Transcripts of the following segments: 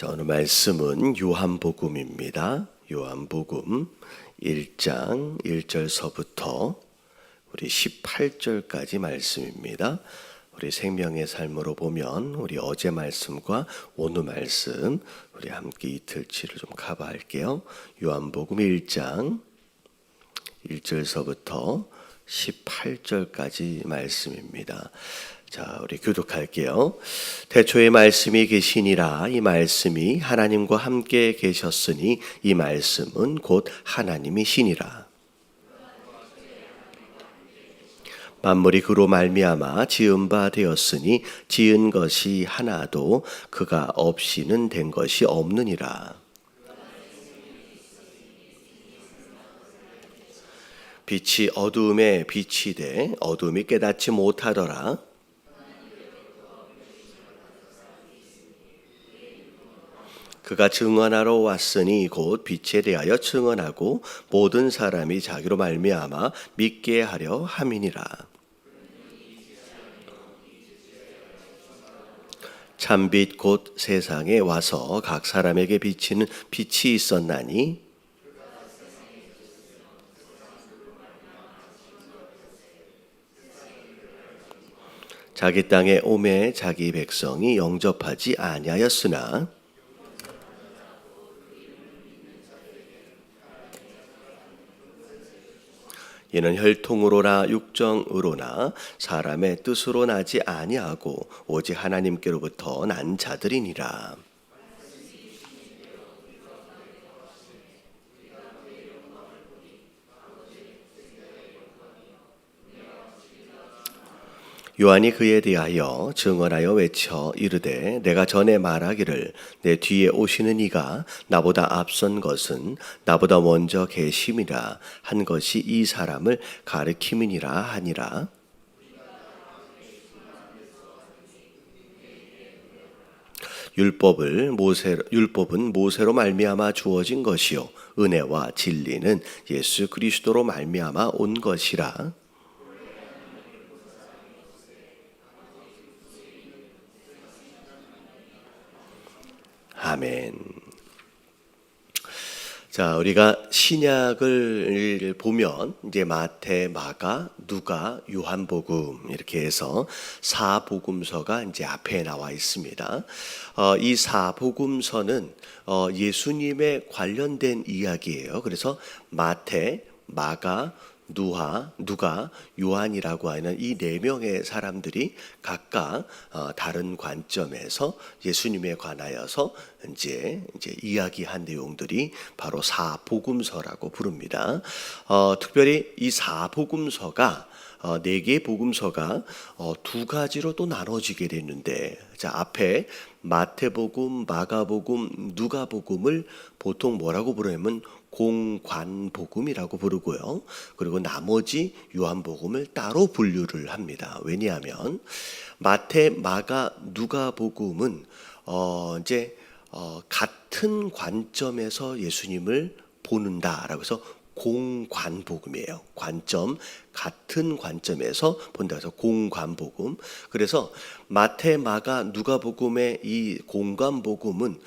자, 오늘 말씀은 요한복음입니다. 요한복음 1장 1절서부터 우리 18절까지 말씀입니다. 우리 생명의 삶으로 보면 우리 어제 말씀과 오늘 말씀 우리 함께 이틀치를 좀 커버할게요. 요한복음 1장 1절서부터 18절까지 말씀입니다. 자, 우리 교독할게요. 태초에 말씀이 계시니라. 이 말씀이 하나님과 함께 계셨으니 이 말씀은 곧 하나님이시니라. 만물이 그로 말미암아 지은 바 되었으니 지은 것이 하나도 그가 없이는 된 것이 없느니라. 빛이 어두움에 비치되 어두움이 깨닫지 못하더라. 그가 증언하러 왔으니 곧 빛에 대하여 증언하고 모든 사람이 자기로 말미암아 믿게 하려 함이니라. 참빛 곧 세상에 와서 각 사람에게 비치는 빛이 있었나니 자기 땅에 오매 자기 백성이 영접하지 아니하였으나 이는 혈통으로나 육정으로나 사람의 뜻으로 나지 아니하고 오직 하나님께로부터 난 자들이니라. 요한이 그에 대하여 증언하여 외쳐 이르되 내가 전에 말하기를 내 뒤에 오시는 이가 나보다 앞선 것은 나보다 먼저 계심이라 한 것이 이 사람을 가리킴이니라 하니라. 율법은 모세로 말미암아 주어진 것이요 은혜와 진리는 예수 그리스도로 말미암아 온 것이라. 아멘. 자, 우리가 신약을 보면 이제 마태, 마가, 누가, 요한복음 이렇게 해서 사복음서가 이제 앞에 나와 있습니다. 이 사복음서는 예수님에 관련된 이야기예요. 그래서 마태, 마가, 누가, 요한이라고 하는 이 네 명의 사람들이 각각 다른 관점에서 예수님에 관하여서 이제 이야기한 내용들이 바로 사복음서라고 부릅니다. 특별히 이 사복음서가 네 개의 복음서가 두 가지로 또 나눠지게 됐는데, 자, 앞에 마태복음, 마가복음, 누가복음을 보통 뭐라고 부르냐면 공관복음이라고 부르고요. 그리고 나머지 요한복음을 따로 분류를 합니다. 왜냐하면 마태, 마가, 누가복음은 같은 관점에서 예수님을 보는다라고 해서 공관복음이에요. 관점, 같은 관점에서 본다 해서 공관복음. 그래서 마태, 마가, 누가복음의 이 공관복음은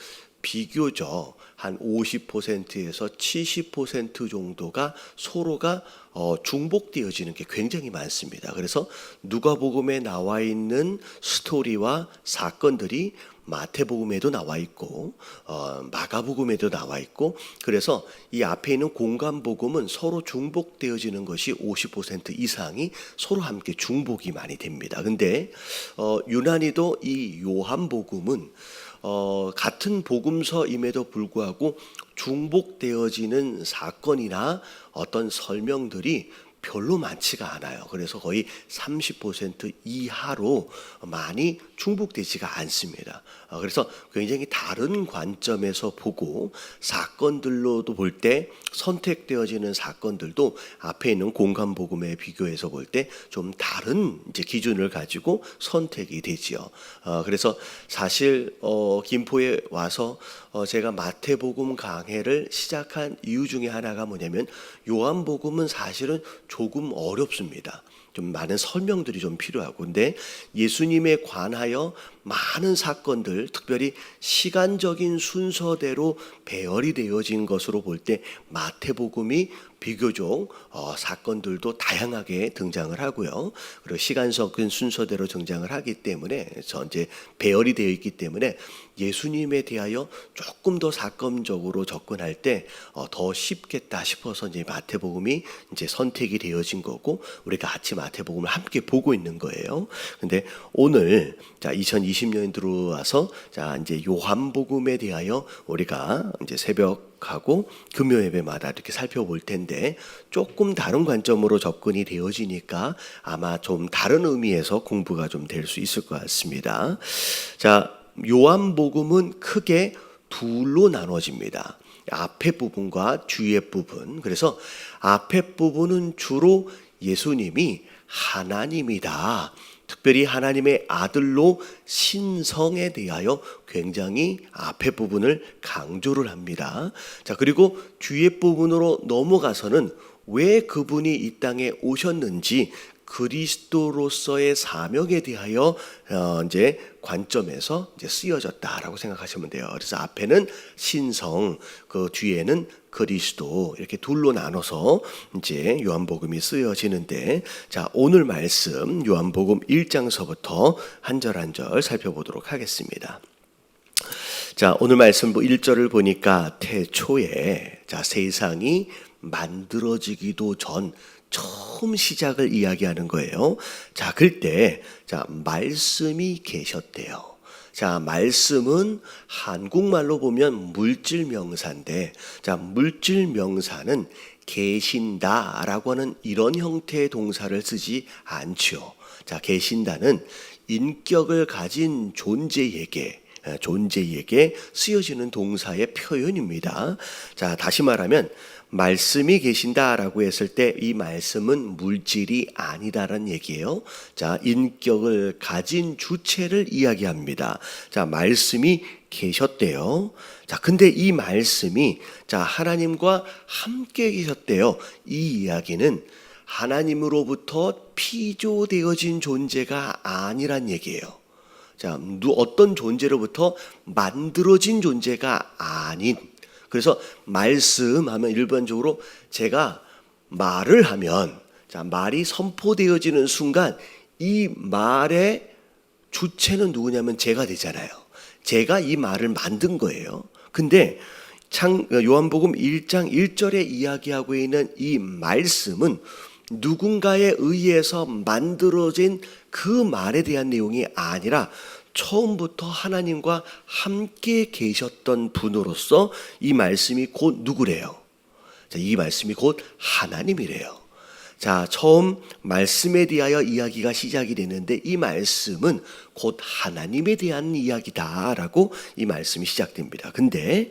비교적 한 50%에서 70% 정도가 서로가 중복되어지는 게 굉장히 많습니다. 그래서 누가복음에 나와 있는 스토리와 사건들이 마태복음에도 나와 있고 마가복음에도 나와 있고, 그래서 이 앞에 있는 공관복음은 서로 중복되어지는 것이 50% 이상이 서로 함께 중복이 많이 됩니다. 근데 유난히도 이 요한복음은 같은 복음서임에도 불구하고 중복되어지는 사건이나 어떤 설명들이 별로 많지가 않아요. 그래서 거의 30% 이하로 많이 중복되지가 않습니다. 그래서 굉장히 다른 관점에서 보고 사건들로도 볼 때 선택되어지는 사건들도 앞에 있는 공관복음에 비교해서 볼 때 좀 다른 이제 기준을 가지고 선택이 되지요. 그래서 사실 김포에 와서 제가 마태복음 강해를 시작한 이유 중에 하나가 뭐냐면 요한복음은 사실은 조금 어렵습니다. 좀 많은 설명들이 좀 필요하고, 근데 예수님에 관하여 많은 사건들, 특별히 시간적인 순서대로 배열이 되어진 것으로 볼 때 마태복음이 비교적 사건들도 다양하게 등장을 하고요. 그리고 시간적인 순서대로 등장을 하기 때문에 이제 배열이 되어 있기 때문에 예수님에 대하여 조금 더 사건적으로 접근할 때 더 쉽겠다 싶어서 이제 마태복음이 이제 선택이 되어진 거고, 우리가 같이 마태복음을 함께 보고 있는 거예요. 근데 오늘 2020년에 들어와서 이제 요한복음에 대하여 우리가 이제 새벽하고 금요 예배마다 이렇게 살펴볼 텐데, 조금 다른 관점으로 접근이 되어지니까 아마 좀 다른 의미에서 공부가 좀 될 수 있을 것 같습니다. 요한복음은 크게 둘로 나눠집니다. 앞에 부분과 뒤에 부분. 그래서 앞에 부분은 주로 예수님이 하나님이다, 특별히 하나님의 아들로 신성에 대하여 굉장히 앞에 부분을 강조를 합니다. 그리고 뒤에 부분으로 넘어가서는 왜 그분이 이 땅에 오셨는지, 그리스도로서의 사명에 대하여 이제 관점에서 이제 쓰여졌다라고 생각하시면 돼요. 그래서 앞에는 신성, 그 뒤에는 그리스도, 이렇게 둘로 나눠서 이제 요한복음이 쓰여지는데, 오늘 말씀 요한복음 1장서부터 한 절 한 절 살펴보도록 하겠습니다. 오늘 말씀 1절을 보니까 태초에 세상이 만들어지기도 전 처음 시작을 이야기하는 거예요. 그때 말씀이 계셨대요. 말씀은 한국말로 보면 물질 명사인데, 물질 명사는 계신다라고 하는 이런 형태의 동사를 쓰지 않죠. 계신다는 인격을 가진 존재에게 쓰여지는 동사의 표현입니다. 다시 말하면 말씀이 계신다라고 했을 때 이 말씀은 물질이 아니다라는 얘기예요. 인격을 가진 주체를 이야기합니다. 말씀이 계셨대요. 근데 이 말씀이 하나님과 함께 계셨대요. 이 이야기는 하나님으로부터 피조되어진 존재가 아니란 얘기예요. 어떤 존재로부터 만들어진 존재가 아닌, 그래서 말씀하면 일반적으로 제가 말을 하면 말이 선포되어지는 순간 이 말의 주체는 누구냐면 제가 되잖아요. 제가 이 말을 만든 거예요. 근데 요한복음 1장 1절에 이야기하고 있는 이 말씀은 누군가에 의해서 만들어진 그 말에 대한 내용이 아니라 처음부터 하나님과 함께 계셨던 분으로서 이 말씀이 곧 누구래요? 이 말씀이 곧 하나님이래요. 처음 말씀에 대하여 이야기가 시작이 되는데, 이 말씀은 곧 하나님에 대한 이야기다라고 이 말씀이 시작됩니다. 근데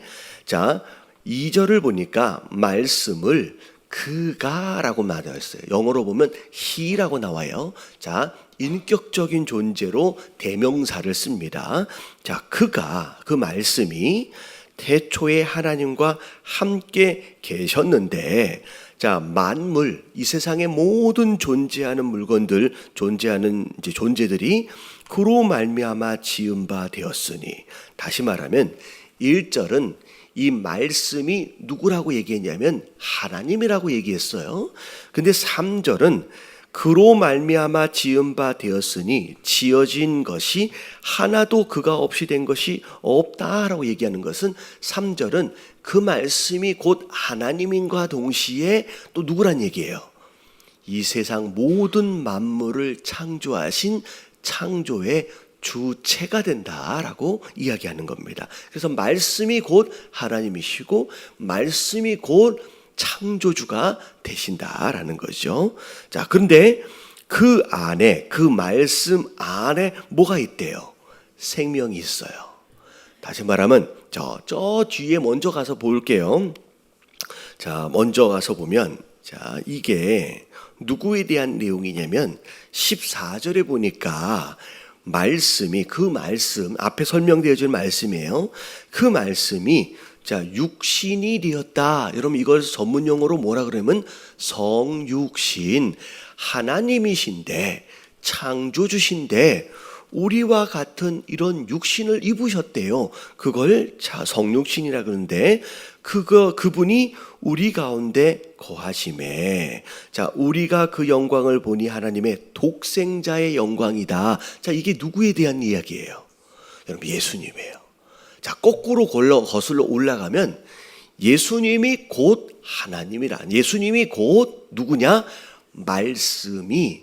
2절을 보니까 말씀을 그가라고 말하였어요. 영어로 보면 he라고 나와요. 인격적인 존재로 대명사를 씁니다. 그가, 그 말씀이 태초에 하나님과 함께 계셨는데, 만물, 이 세상의 모든 존재하는 물건들, 존재하는 이제 존재들이 그로 말미암아 지은 바 되었으니, 다시 말하면 1절은 이 말씀이 누구라고 얘기했냐면 하나님이라고 얘기했어요. 근데 3절은 그로 말미암아 지은 바 되었으니, 지어진 것이 하나도 그가 없이 된 것이 없다라고 얘기하는 것은, 3절은 그 말씀이 곧 하나님인과 동시에 또 누구란 얘기예요? 이 세상 모든 만물을 창조하신 창조의 주체가 된다라고 이야기하는 겁니다. 그래서 말씀이 곧 하나님이시고 말씀이 곧 창조주가 되신다라는 거죠. 그런데 그 안에, 그 말씀 안에 뭐가 있대요? 생명이 있어요. 다시 말하면 저 뒤에 먼저 가서 볼게요. 먼저 가서 보면 이게 누구에 대한 내용이냐면 14절에 보니까 말씀이, 그 말씀 앞에 설명되어진 말씀이에요. 그 말씀이 자, 육신이 되었다. 여러분 이걸 전문 용어로 뭐라 그러면 성육신, 하나님이신데 창조주신데 우리와 같은 이런 육신을 입으셨대요. 그걸 성육신이라 그러는데 그분이 우리 가운데 거하심에, 자, 우리가 그 영광을 보니 하나님의 독생자의 영광이다. 자, 이게 누구에 대한 이야기예요? 여러분 예수님이에요. 자, 거꾸로 거슬러 올라가면 예수님이 곧 하나님이라. 예수님이 곧 누구냐? 말씀이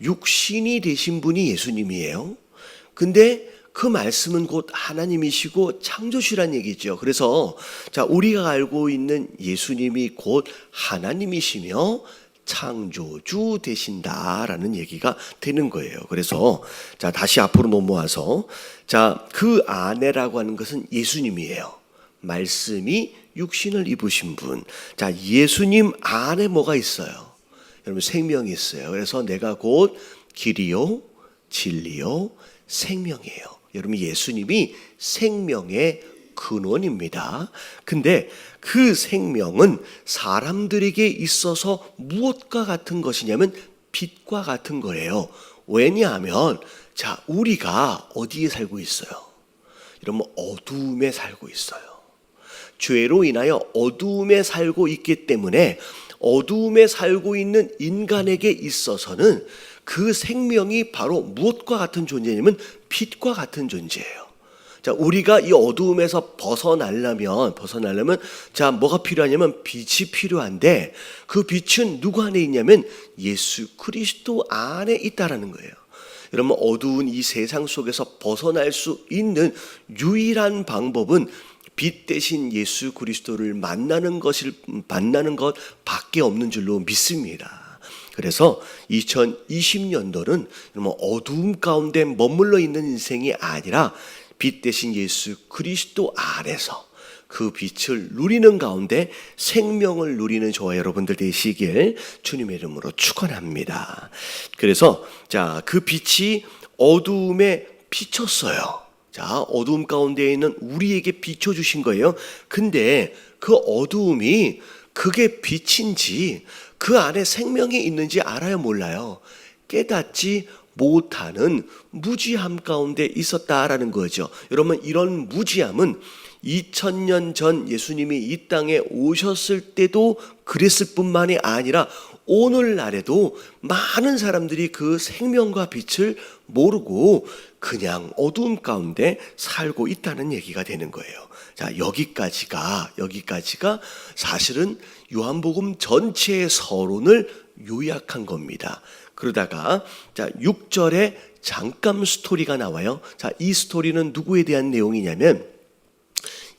육신이 되신 분이 예수님이에요. 근데 그 말씀은 곧 하나님이시고 창조주란 얘기죠. 그래서 자, 우리가 알고 있는 예수님이 곧 하나님이시며 창조주 되신다라는 얘기가 되는 거예요. 그래서 자, 다시 앞으로 넘어와서 자, 그 아내라고 하는 것은 예수님이에요. 말씀이 육신을 입으신 분. 자, 예수님 안에 뭐가 있어요? 여러분 생명이 있어요. 그래서 내가 곧 길이요 진리요 생명이에요. 여러분 예수님이 생명의 근원입니다. 근데 그 생명은 사람들에게 있어서 무엇과 같은 것이냐면 빛과 같은 거예요. 왜냐하면 자, 우리가 어디에 살고 있어요? 여러분 어두움에 살고 있어요. 죄로 인하여 어두움에 살고 있기 때문에 어두움에 살고 있는 인간에게 있어서는 그 생명이 바로 무엇과 같은 존재냐면 빛과 같은 존재예요. 자, 우리가 이 어두움에서 벗어나려면 자, 뭐가 필요하냐면 빛이 필요한데 그 빛은 누구 안에 있냐면 예수 그리스도 안에 있다라는 거예요. 여러분 어두운 이 세상 속에서 벗어날 수 있는 유일한 방법은 빛 대신 예수 그리스도를 만나는 것밖에 없는 줄로 믿습니다. 그래서 2020년도는 어두움 가운데 머물러 있는 인생이 아니라 빛 대신 예수 그리스도 안에서 그 빛을 누리는 가운데 생명을 누리는 저와 여러분들 되시길 주님의 이름으로 축원합니다. 그래서 자, 그 빛이 어두움에 비쳤어요. 자, 어두움 가운데 있는 우리에게 비춰주신 거예요. 근데 그 어두움이 그게 빛인지 그 안에 생명이 있는지 알아요, 몰라요? 깨닫지 못하는 무지함 가운데 있었다라는 거죠. 여러분 이런 무지함은 2000년 전 예수님이 이 땅에 오셨을 때도 그랬을 뿐만이 아니라 오늘날에도 많은 사람들이 그 생명과 빛을 모르고 그냥 어두움 가운데 살고 있다는 얘기가 되는 거예요. 자, 여기까지가 사실은 요한복음 전체의 서론을 요약한 겁니다. 그러다가 자, 6절에 잠깐 스토리가 나와요. 자, 이 스토리는 누구에 대한 내용이냐면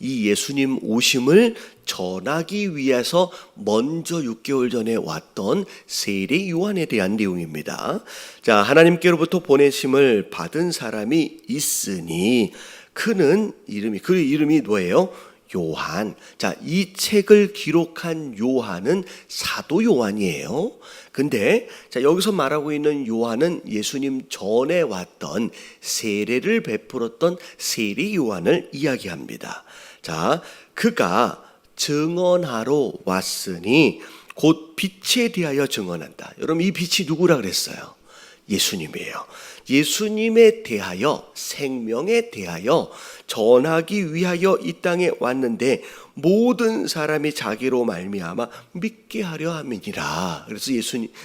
이 예수님 오심을 전하기 위해서 먼저 6개월 전에 왔던 세례 요한에 대한 내용입니다. 자, 하나님께로부터 보내심을 받은 사람이 있으니 그 이름이 뭐예요? 요한. 자, 이 책을 기록한 요한은 사도 요한이에요. 근데 자, 여기서 말하고 있는 요한은 예수님 전에 왔던 세례를 베풀었던 세례 요한을 이야기합니다. 자, 그가 증언하러 왔으니 곧 빛에 대하여 증언한다. 여러분 이 빛이 누구라 그랬어요? 예수님이에요. 예수님에 대하여, 생명에 대하여 전하기 위하여 이 땅에 왔는데 모든 사람이 자기로 말미암아 믿게 하려 함이니라. 그래서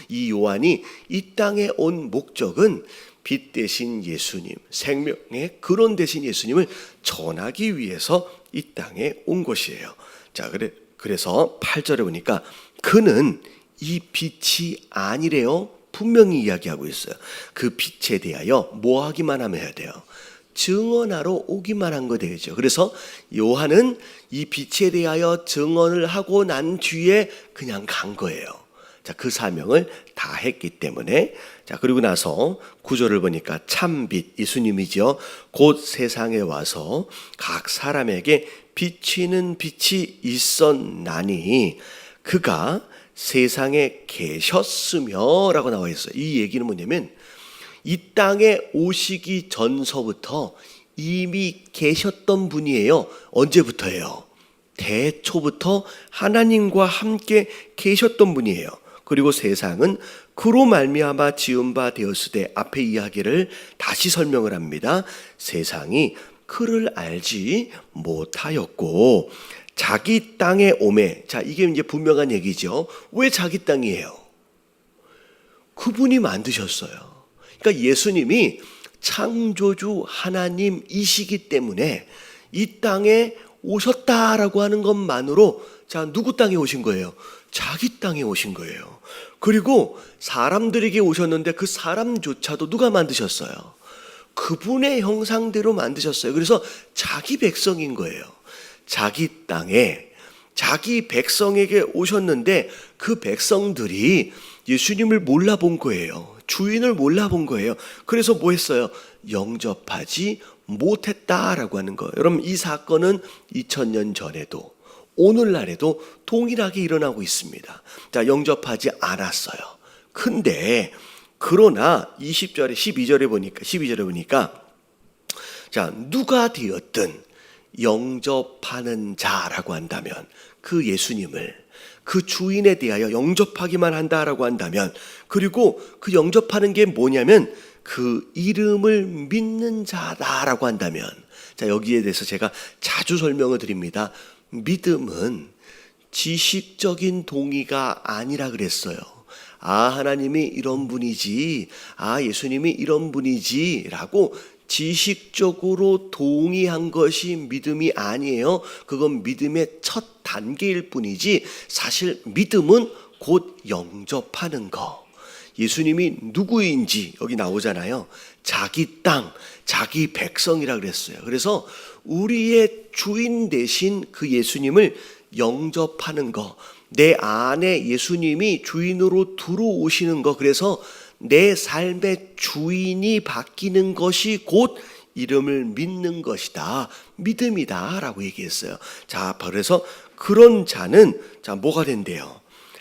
이 요한이 이 땅에 온 목적은 빛 대신 예수님, 생명의 근원 대신 예수님을 전하기 위해서 이 땅에 온 것이에요. 자, 그래서 8절에 보니까 그는 이 빛이 아니래요. 분명히 이야기하고 있어요. 그 빛에 대하여 뭐 하기만 하면 해야 돼요? 증언하러 오기만 한 거 되죠. 그래서 요한은 이 빛에 대하여 증언을 하고 난 뒤에 그냥 간 거예요. 자, 그 사명을 다 했기 때문에. 자, 그리고 나서 9절을 보니까 참빛 예수님이죠. 곧 세상에 와서 각 사람에게 비치는 빛이 있었나니 그가 세상에 계셨으며 라고 나와 있어요. 이 얘기는 뭐냐면 이 땅에 오시기 전서부터 이미 계셨던 분이에요. 언제부터예요? 대초부터 하나님과 함께 계셨던 분이에요. 그리고 세상은 그로 말미암아 지은 바 되었으되, 앞의 이야기를 다시 설명을 합니다. 세상이 그를 알지 못하였고 자기 땅에 오매. 자, 이게 이제 분명한 얘기죠. 왜 자기 땅이에요? 그분이 만드셨어요. 그러니까 예수님이 창조주 하나님이시기 때문에 이 땅에 오셨다라고 하는 것만으로, 자, 누구 땅에 오신 거예요? 자기 땅에 오신 거예요. 그리고 사람들에게 오셨는데 그 사람조차도 누가 만드셨어요? 그분의 형상대로 만드셨어요. 그래서 자기 백성인 거예요. 자기 땅에 자기 백성에게 오셨는데 그 백성들이 예수님을 몰라본 거예요. 주인을 몰라본 거예요. 그래서 뭐 했어요? 영접하지 못했다라고 하는 거예요. 여러분, 이 사건은 2000년 전에도 오늘날에도 동일하게 일어나고 있습니다. 자, 영접하지 않았어요. 근데 그러나 20절에 12절에 보니까 자, 누가 되었든 영접하는 자라고 한다면, 그 예수님을 그 주인에 대하여 영접하기만 한다라고 한다면, 그리고 그 영접하는 게 뭐냐면 그 이름을 믿는 자다라고 한다면, 자, 여기에 대해서 제가 자주 설명을 드립니다. 믿음은 지식적인 동의가 아니라 그랬어요. 아, 하나님이 이런 분이지, 아, 예수님이 이런 분이지 라고 지식적으로 동의한 것이 믿음이 아니에요. 그건 믿음의 첫 단계일 뿐이지, 사실 믿음은 곧 영접하는 거. 예수님이 누구인지 여기 나오잖아요. 자기 땅, 자기 백성이라 그랬어요. 그래서 우리의 주인 되신 그 예수님을 영접하는 거, 내 안에 예수님이 주인으로 들어오시는 거, 그래서 내 삶의 주인이 바뀌는 것이 곧 이름을 믿는 것이다, 믿음이다 라고 얘기했어요. 자, 그래서 그런 자는 자, 뭐가 된대요?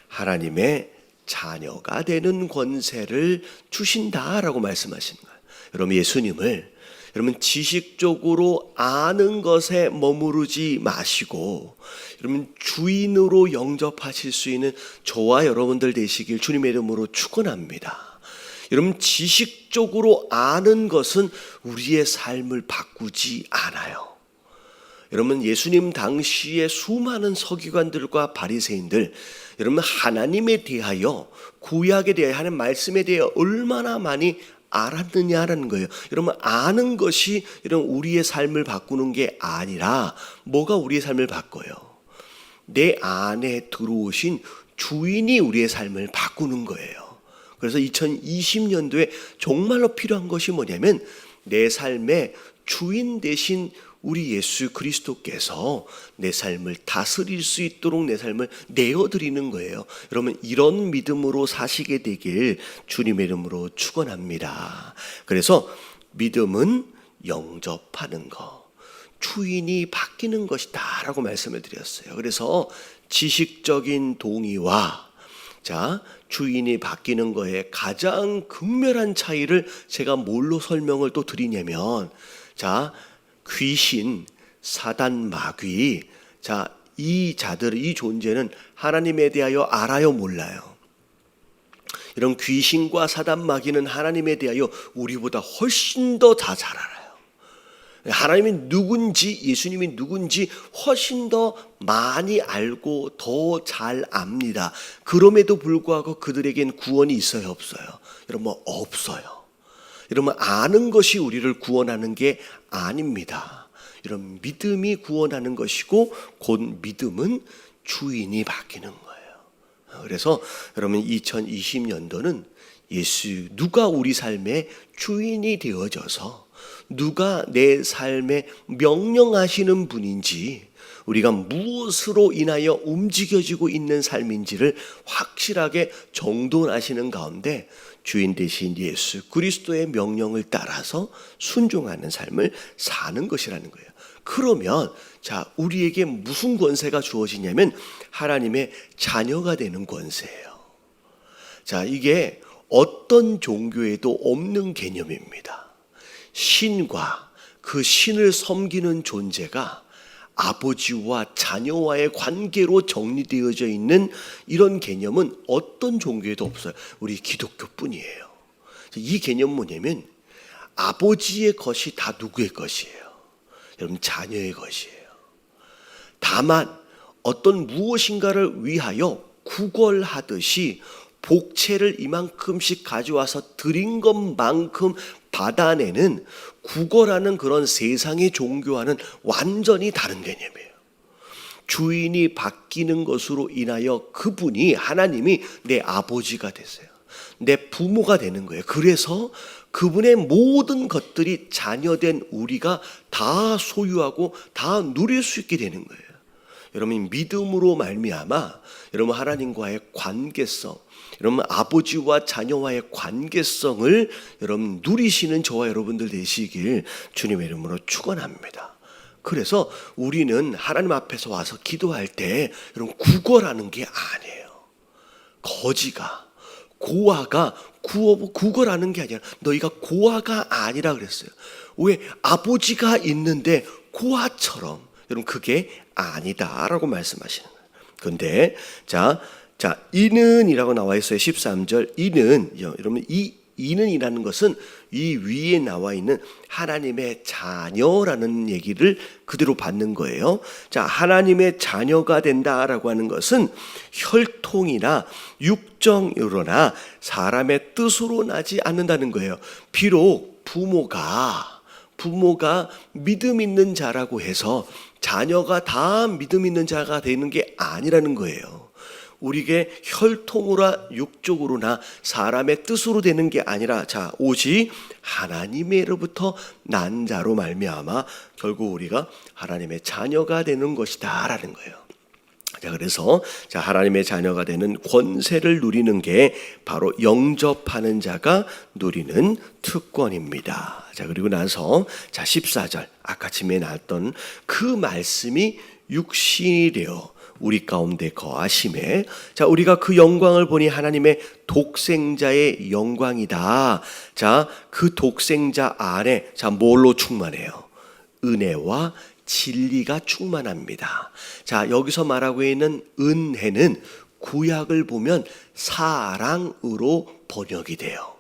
하나님의 자녀가 되는 권세를 주신다라고 말씀하시는 거예요. 여러분, 예수님을 여러분 지식적으로 아는 것에 머무르지 마시고 여러분 주인으로 영접하실 수 있는 저와 여러분들 되시길 주님의 이름으로 축원합니다. 여러분, 지식적으로 아는 것은 우리의 삶을 바꾸지 않아요. 여러분, 예수님 당시에 수많은 서기관들과 바리새인들, 여러분 하나님에 대하여, 구약에 대하여, 하나님 말씀에 대하여 얼마나 많이 알았느냐라는 거예요. 여러분, 아는 것이 여러분 우리의 삶을 바꾸는 게 아니라 뭐가 우리의 삶을 바꿔요? 내 안에 들어오신 주인이 우리의 삶을 바꾸는 거예요. 그래서 2020년도에 정말로 필요한 것이 뭐냐면 내 삶의 주인 되신 우리 예수 그리스도께서 내 삶을 다스릴 수 있도록 내 삶을 내어드리는 거예요. 여러분, 이런 믿음으로 사시게 되길 주님의 이름으로 축원합니다. 그래서 믿음은 영접하는 것, 주인이 바뀌는 것이다 라고 말씀을 드렸어요. 그래서 지식적인 동의와 자, 주인이 바뀌는 거에 가장 극명한 차이를 제가 뭘로 설명을 또 드리냐면, 자, 귀신, 사단, 마귀, 자, 이 자들, 이 존재는 하나님에 대하여 알아요, 몰라요? 이런 귀신과 사단, 마귀는 하나님에 대하여 우리보다 훨씬 더 다 잘 알아요. 하나님이 누군지, 예수님이 누군지 훨씬 더 많이 알고 더 잘 압니다. 그럼에도 불구하고 그들에겐 구원이 있어요, 없어요? 여러분, 없어요. 여러분, 아는 것이 우리를 구원하는 게 아닙니다. 이런 믿음이 구원하는 것이고, 곧 믿음은 주인이 바뀌는 거예요. 그래서 여러분, 2020년도는 누가 우리 삶의 주인이 되어져서 누가 내 삶에 명령하시는 분인지, 우리가 무엇으로 인하여 움직여지고 있는 삶인지를 확실하게 정돈하시는 가운데 주인 되신 예수 그리스도의 명령을 따라서 순종하는 삶을 사는 것이라는 거예요. 그러면 자, 우리에게 무슨 권세가 주어지냐면 하나님의 자녀가 되는 권세예요. 자, 이게 어떤 종교에도 없는 개념입니다. 신과 그 신을 섬기는 존재가 아버지와 자녀와의 관계로 정리되어져 있는 이런 개념은 어떤 종교에도 없어요. 우리 기독교뿐이에요. 이 개념은 뭐냐면 아버지의 것이 다 누구의 것이에요? 여러분, 자녀의 것이에요. 다만 어떤 무엇인가를 위하여 구걸하듯이 복채를 이만큼씩 가져와서 드린 것만큼 받아내는 구걸하는 그런 세상의 종교와는 완전히 다른 개념이에요. 주인이 바뀌는 것으로 인하여 그분이, 하나님이 내 아버지가 되세요. 내 부모가 되는 거예요. 그래서 그분의 모든 것들이 자녀된 우리가 다 소유하고 다 누릴 수 있게 되는 거예요. 여러분, 믿음으로 말미암아 여러분 하나님과의 관계성, 여러분 아버지와 자녀와의 관계성을 여러분 누리시는 저와 여러분들 되시길 주님의 이름으로 축원합니다. 그래서 우리는 하나님 앞에서 와서 기도할 때 여러분 구걸하는 게 아니에요. 거지가, 고아가 구걸하는 게 아니라 너희가 고아가 아니라 그랬어요. 왜? 아버지가 있는데 고아처럼. 여러분 그게 아니다라고 말씀하시는 거예요. 그런데 자 이는이라고 나와 있어요. 13절 이는, 여러분 이 이는이라는 것은 이 위에 나와 있는 하나님의 자녀라는 얘기를 그대로 받는 거예요. 자, 하나님의 자녀가 된다라고 하는 것은 혈통이나 육정으로나 사람의 뜻으로 나지 않는다는 거예요. 비록 부모가 믿음 있는 자라고 해서 자녀가 다 믿음 있는 자가 되는 게 아니라는 거예요. 우리에게 혈통으로나 육적으로나 사람의 뜻으로 되는 게 아니라 오직 하나님으로부터 난 자로 말미암아 결국 우리가 하나님의 자녀가 되는 것이다라는 거예요. 그래서 하나님의 자녀가 되는 권세를 누리는 게 바로 영접하는 자가 누리는 특권입니다. 그리고 나서 14절 아까 침에 나왔던 그 말씀이 육신이 되어 우리 가운데 거하심에 우리가 그 영광을 보니 하나님의 독생자의 영광이다. 그 독생자 안에 뭘로 충만해요? 은혜와 진리가 충만합니다. 여기서 말하고 있는 은혜는 구약을 보면 사랑으로 번역이 돼요.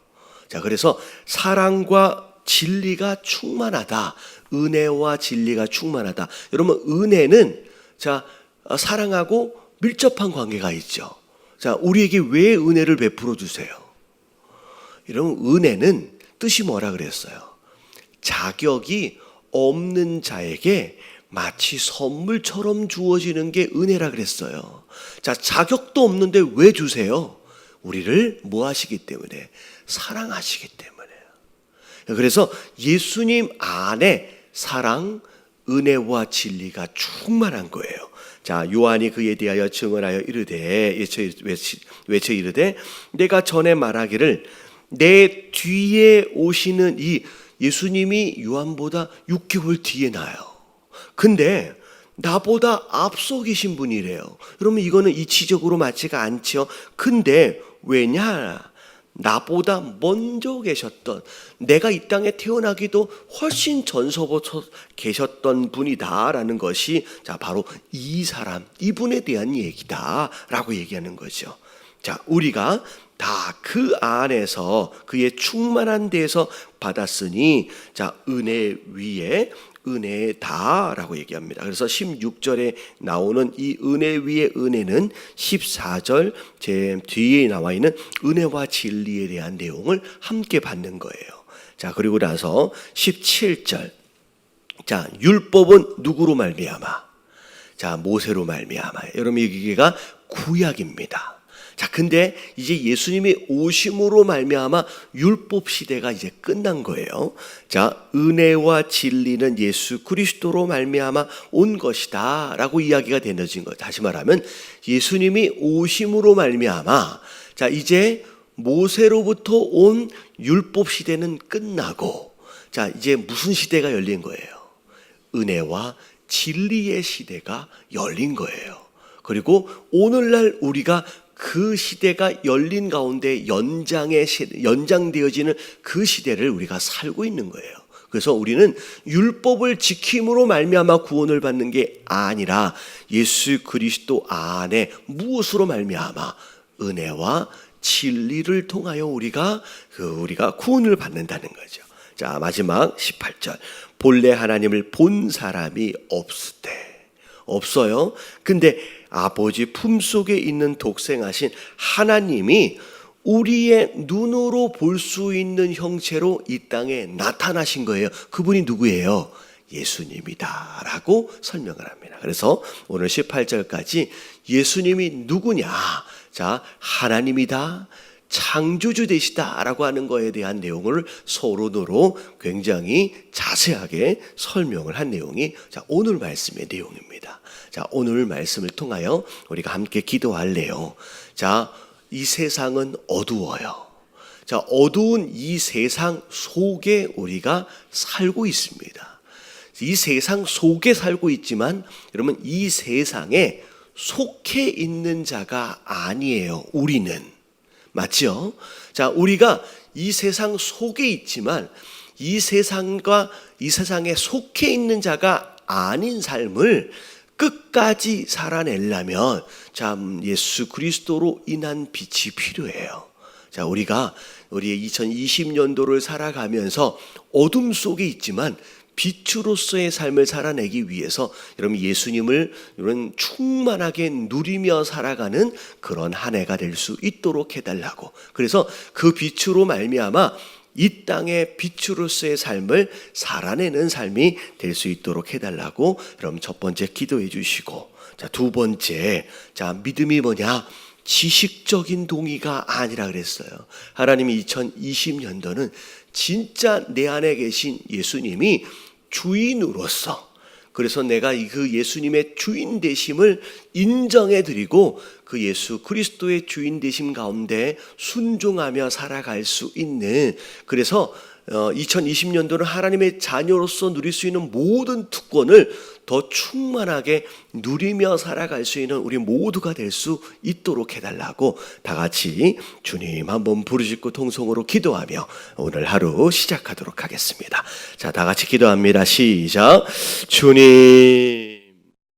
그래서 사랑과 진리가 충만하다. 은혜와 진리가 충만하다. 여러분 은혜는 사랑하고 밀접한 관계가 있죠. 우리에게 왜 은혜를 베풀어 주세요? 여러분 은혜는 뜻이 뭐라 그랬어요? 자격이 없는 자에게 마치 선물처럼 주어지는 게 은혜라 그랬어요. 자격도 없는데 왜 주세요? 우리를 뭐 하시기 때문에? 사랑하시기 때문에요. 그래서 예수님 안에 사랑, 은혜와 진리가 충만한 거예요. 요한이 그에 대하여 증언하여 이르되 외쳐 이르되 내가 전에 말하기를 내 뒤에 오시는 이 예수님이 요한보다 6개월 뒤에 나요. 근데 나보다 앞서 계신 분이래요. 여러분 이거는 이치적으로 맞지가 않죠. 근데 왜냐? 나보다 먼저 계셨던, 내가 이 땅에 태어나기도 훨씬 전서부터 계셨던 분이다라는 것이 바로 이 사람, 이분에 대한 얘기다라고 얘기하는 거죠. 우리가 다 그 안에서 그의 충만한 데에서 받았으니 은혜 위에 은혜다라고 얘기합니다. 그래서 16절에 나오는 이 은혜 위의 은혜는 14절 제 뒤에 나와 있는 은혜와 진리에 대한 내용을 함께 받는 거예요. 그리고 나서 17절 율법은 누구로 말미암아? 모세로 말미암아. 여러분 여기가 구약입니다. 근데 이제 예수님이 오심으로 말미암아 율법 시대가 이제 끝난 거예요. 은혜와 진리는 예수 그리스도로 말미암아 온 것이다라고 이야기가 되어진 거예요. 다시 말하면 예수님이 오심으로 말미암아 이제 모세로부터 온 율법 시대는 끝나고 이제 무슨 시대가 열린 거예요? 은혜와 진리의 시대가 열린 거예요. 그리고 오늘날 우리가 그 시대가 열린 가운데 연장되어지는 그 시대를 우리가 살고 있는 거예요. 그래서 우리는 율법을 지킴으로 말미암아 구원을 받는 게 아니라 예수 그리스도 안에 무엇으로 말미암아 은혜와 진리를 통하여 우리가 구원을 받는다는 거죠. 자, 마지막 18절. 본래 하나님을 본 사람이 없어요. 근데 아버지 품속에 있는 독생하신 하나님이 우리의 눈으로 볼 수 있는 형체로 이 땅에 나타나신 거예요. 그분이 누구예요? 예수님이다 라고 설명을 합니다. 그래서 오늘 18절까지 예수님이 누구냐? 자, 하나님이다, 창조주 되시다 라고 하는 거에 대한 내용을 서론으로 굉장히 자세하게 설명을 한 내용이 오늘 말씀의 내용입니다. 자, 오늘 말씀을 통하여 우리가 함께 기도할래요. 자, 이 세상은 어두워요. 자, 어두운 이 세상 속에 우리가 살고 있습니다. 이 세상 속에 살고 있지만 여러분, 이 세상에 속해 있는 자가 아니에요. 우리는. 맞죠? 자, 우리가 이 세상 속에 있지만 이 세상과 이 세상에 속해 있는 자가 아닌 삶을 끝까지 살아내려면 참 예수 그리스도로 인한 빛이 필요해요. 자, 우리의 2020년도를 살아가면서 어둠 속에 있지만 빛으로서의 삶을 살아내기 위해서 여러분 예수님을 이런 충만하게 누리며 살아가는 그런 한 해가 될 수 있도록 해달라고. 그래서 그 빛으로 말미암아 이 땅의 빛으로서의 삶을 살아내는 삶이 될 수 있도록 해달라고 여러분 첫 번째 기도해 주시고, 자, 두 번째, 자, 믿음이 뭐냐? 지식적인 동의가 아니라 그랬어요. 하나님이 2020년도는 진짜 내 안에 계신 예수님이 주인으로서, 그래서 내가 그 예수님의 주인 되심을 인정해 드리고 그 예수 그리스도의 주인 되심 가운데 순종하며 살아갈 수 있는, 그래서 2020년도는 하나님의 자녀로서 누릴 수 있는 모든 특권을 더 충만하게 누리며 살아갈 수 있는 우리 모두가 될 수 있도록 해달라고 다 같이 주님 한번 부르짖고 통성으로 기도하며 오늘 하루 시작하도록 하겠습니다. 자, 다 같이 기도합니다. 시작. 주님